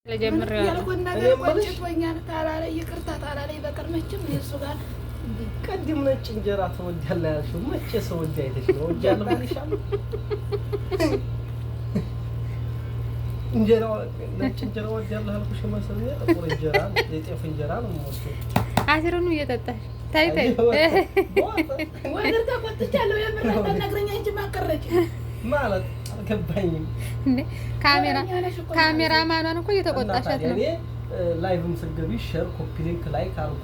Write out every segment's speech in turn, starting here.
ለጀምር ያልኩት ነገር ቆጭቶኛል። ታላላ ይቅርታ ታላላ በቀርመችም እሱ ጋር ቀድም ነጭ እንጀራ ተወዳለ ያልሽው መቼ ሰው ወዳ አይተሽ ነው ወዳለ ማለሻል እንጀራ ነጭ እንጀራ ወዳለ ያልኩሽ መሰለኝ ጥቁር እንጀራ የጤፍ እንጀራ ነው የምወስደው። አስሩን እየጠጣሽ ታይ ታይ ወደዛ ቆጥቻለሁ የምረታ ነግረኛ እንጂ ማቀረጭ ማለት አልገባኝም። ካሜራ ማኗን እኮ እየተቆጣሻት ነው። ላይቭም ስትገቢ ሼር ኮፒ ሊንክ ላይክ አርጉ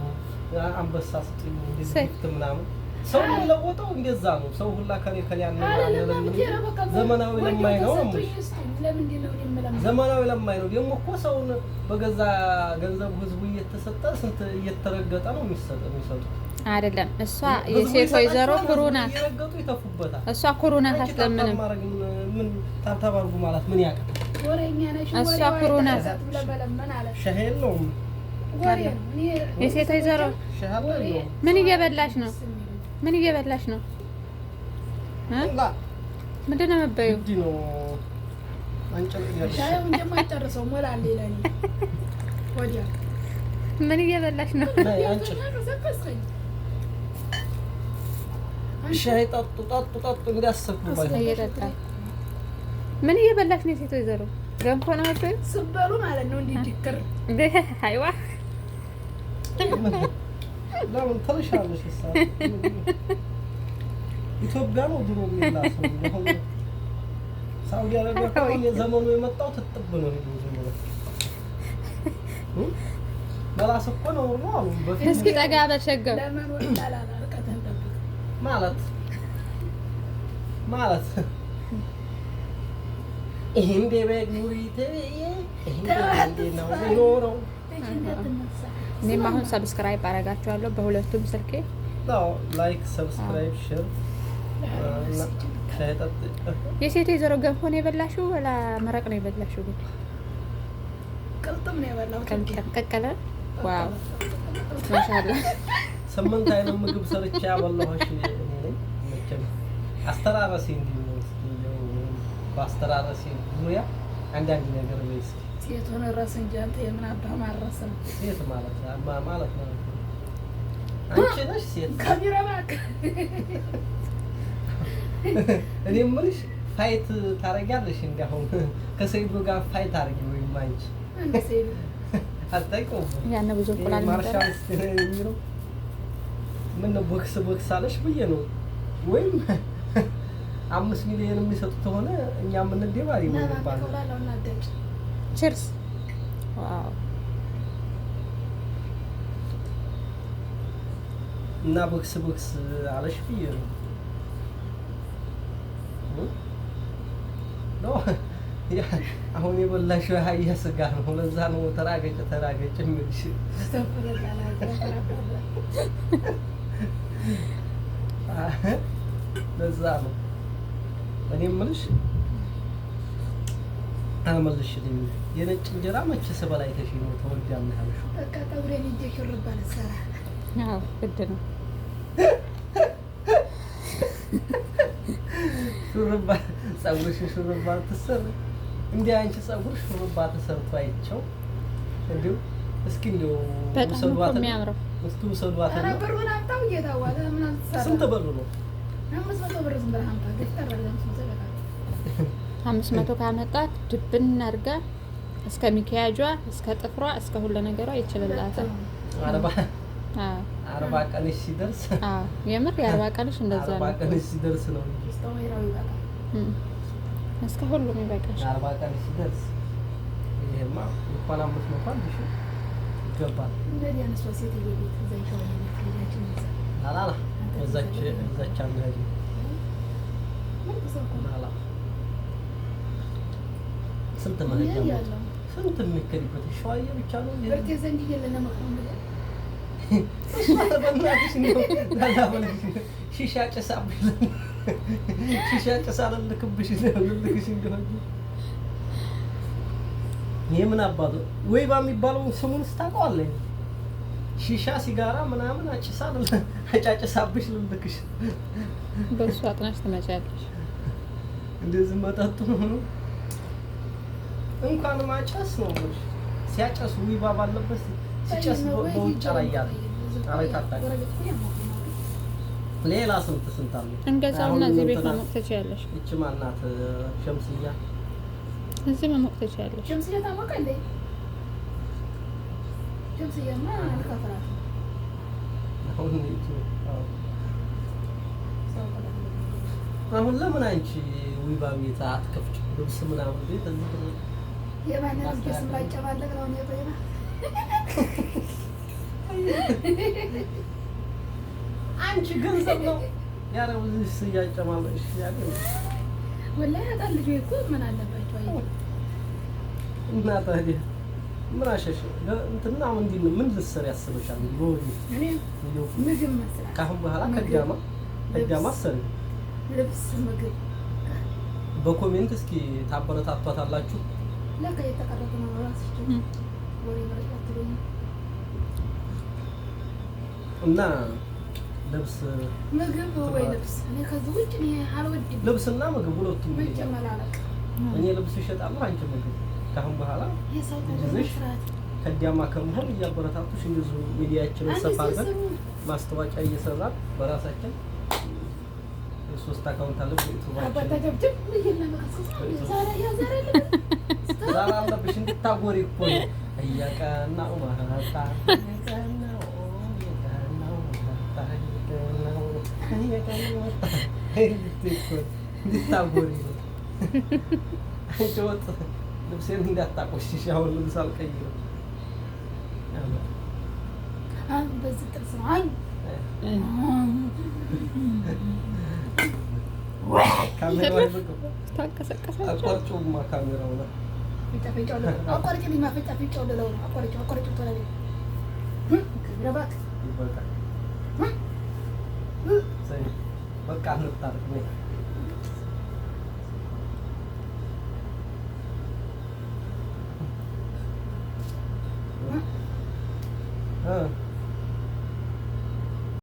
አንበሳ ስጥኝ ዲስክሪፕት ምናምን ሰው ለወጣው እንደዛ ነው። ሰው ሁላ ከኔ ያንን ዘመናዊ ለማይ ነው ዘመናዊ ለማይ ነው። ደግሞ እኮ ሰውን በገዛ ገንዘቡ ህዝቡ እየተሰጠ ስንት እየተረገጠ ነው የሚሰጡ አይደለም። እሷ የሴት ወይዘሮ ኩሩ ናት። እየረገጡ ይተፉበታል። እሷ ኩሩ ናት። አትለምንም። ምን ታታባርጉ ማለት ምን ያውቃል? ወሬኛ ነሽ። እሷ ኩሩ ናት። ሻህ የለውም። የሴት ወይዘሮ ምን እየበላሽ ነው? ምን እየበላሽ ነው? ምንድን ነው የምትበይው? እንዲህ ነው ሻዩ እንደማይጨርሰው ሞላል ይላል። ወዲያ ምን እየበላሽ ነው? ሻይ ጠጡ እንዳሰክሩባችሁ እየጠጣ ምን እየበላሽ ነው? የሴት ወይዘሮ ገንፎ ነው የምትበይው? ስበሉ ማለት ነው። እንዲህ ዲክር አይዋ ለምን ተልሻለሽ? ኢትዮጵያ ነው ድሮ የሚላሰው ነው። ሳውዲ አረቢያ ከሆነ ዘመኑ የመጣው ትጥብ ነው ነው በላስ እኮ ነው አሉ በፊት። እስኪ ጠጋ በሸገው ለምን ወጣላ አርቀተን ማለት ይሄን በግሩሪቴ ይሄን ነው። እኔም አሁን ሰብስክራይብ አደርጋችኋለሁ በሁለቱም ስልኬ። አዎ ላይክ፣ ሰብስክራይብ፣ ሼር እና ሻይጣት የሴት ወይዘሮ ገንፎ ነው የበላሽው ወላ መረቅ ነው የበላሽው? ቅልጥም ነው የበላው። ቀቀለ። ዋው ማሻአላ። 8 አይነት ምግብ ሰርቻ ያበላሁሽ እኔ መቼም አስተራረሴ እንዲህ ነው። በአስተራረሴ ዙሪያ አንዳንድ ነገር ነው። ሴት ሆነ ራስ እንጂ አንተ የምን አባህ ማረሰ ሴት ማለት ነው። አንቺ ነሽ ሴት ካሜራ ባክ። እኔ የምልሽ ፋይት ታረጊያለሽ? እንዲያውም ከሰይዱ ጋር ፋይት አርጊ ወይም አንቺ አንተ ሰይዱ አታውቂውም? ያነ ብዙ እንቁላል ማርሻል የሚለው ምን ነው ቦክስ አለሽ ብዬ ነው። ወይም 5 ሚሊዮን የሚሰጡት ሆነ እኛ ምን እንደባሪ ነው ባለው ቺርስ። ዋው እና ቦክስ አለሽ ብዬ ነው ነው አሁን የበላሽው ያህያ ስጋ ነው። ለዛ ነው ተራገጭ የሚልሽ። ለዛ ነው እኔ የምልሽ አልመልሽልኝ። የነጭ እንጀራ መቼ ስበላ አይተሽ ነው ተወዳለሽ አልሽው። በቃ ጠጉሬን እንደ ሹሩባ ልሰራ። አዎ ግድ ነው። ሹሩባ ፀጉርሽ ሹሩባ ተሰራ እንዴ? አንቺ ፀጉር ሹሩባ ተሰርቶ አይቸው እንዴ? እስኪ እንደው ሰልዋት የሚያምረው እስኪ ሰልዋት ነው። ብሩን አምጣው እየታዋለ ምን አልተሰራ። ስንት ብር ነው? 500 ብር ዝም ብለህ አምጣ። ገፍተራለን ስንት በቃ 500 ካመጣት ድብን አድርጋ እስከ ሚኪያጇ እስከ ጥፍሯ እስከ ሁሉ ነገሯ ይችላልላታል። 40 ቀንሽ ሲደርስ የምር የ40 ቀንሽ እንደዛ ነው። 40 ቀንሽ ሲደርስ ነውስተወይራው ይበቃል። እስከ ሁሉም ይበቃሽ። 40 ቀንሽ ሲደርስ ይሄማ እንኳን 500 አንድ ሺህ ይገባል። እንደዚህ አይነት ሴት ቤት ዘይሻው ልጃችን አላላ እዛች አንገዲ አላላ ስንት ማለት ነው? ስንት የሚከሪበት ሸዋዬ ብቻ ነው እንዴ? በርቴ ዘንድ ይየለና መቆም ብለ በእናትሽ ነው ዳላበልሽ ሺሻ ጨሳብሽ ሺሻ ጨሳለልክብሽ ልልክሽ እንደሆነ የምን አባቱ ወይባ የሚባለው ስሙን ስታውቀዋለህ? ሺሻ ሲጋራ ምናምን አጫጭሳብሽ ልልክሽ በእሱ አጥናሽ ትመጫለሽ። እንደዚህ መጠጡ ነው እንኳን ማጨስ ነው። ሲያጨሱ ዊባ ባለበት ሲጨስ በውጭ ላይ ያለ አረታታ ሌላ ስንት አለ እንገዛውና እዚህ ቤት መሞቅ ትችያለሽ። እቺ ማናት ሸምስያ እዚህ መሞቅ ትችያለሽ። ሸምስያ ታሞቃለች። ሸምስያማ አልከፈራት አሁን ለምን አንቺ ዊባ ቤት አትከፍች? ልብስ ምናምን ቤት እዚህ የማንን ጌስ ማይጨባለቅ ነው የቆየና አንቺ ገንዘብ ነው ያረው እዚህ ሲያጨማለሽ ያለው ወላሂ አጣል ልጅ እኮ ምን አለባቸው አይ እና ታዲያ ምን አሸሽ እንትና ምንድን ነው ምን ልትሰሪ ያስበሻል? ሎዲ እኔ ምግብ መስራት ካሁን በኋላ ከጃማ ሰሪ ልብስ ምግብ በኮሜንት እስኪ ታበረታቷታላችሁ። ለካ የተቀረጠ ነው ራስሽ ወሬ ማለት ነው እና ልብስ ምግብ ወይ ልብስ እኔ ከዚህ ውጭ እኔ አልወድም። ልብስና ምግብ ሁለቱም መጨመላለቅ እኔ ልብስ እሸጣለሁ፣ አንቺ ምግብ። ካሁን በኋላ የሰው ተመስራት ከዲያማ ከመሆን እያበረታቱሽ እንደዚሁ ሚዲያችንን ሰፋ አድርገን ማስታወቂያ እየሰራን በራሳችን ሶስት አካውንት አለ አባታገብጅም ዛሬ አለብሽ እንድታጎሪ እኮ ነው እያቀናው ማታ እንድታጎሪ ነው። አንቺ ወጥ ልብሴን እንዳታቆሽሽ። አሁን ልብስ አልቀይርም። በዚህ ጥርስ ነው አይ ካሜራው ታንቀሳቀሳችሁ አቋርጮማ ካሜራው ነው ፈጫፈጫው አቋርጭልኝ ማፈጫፈጫው ደለው ነው አቋርጭው ተለለ ረባት ይበቃ ሰይ በቃ እንታርቅ ነው እ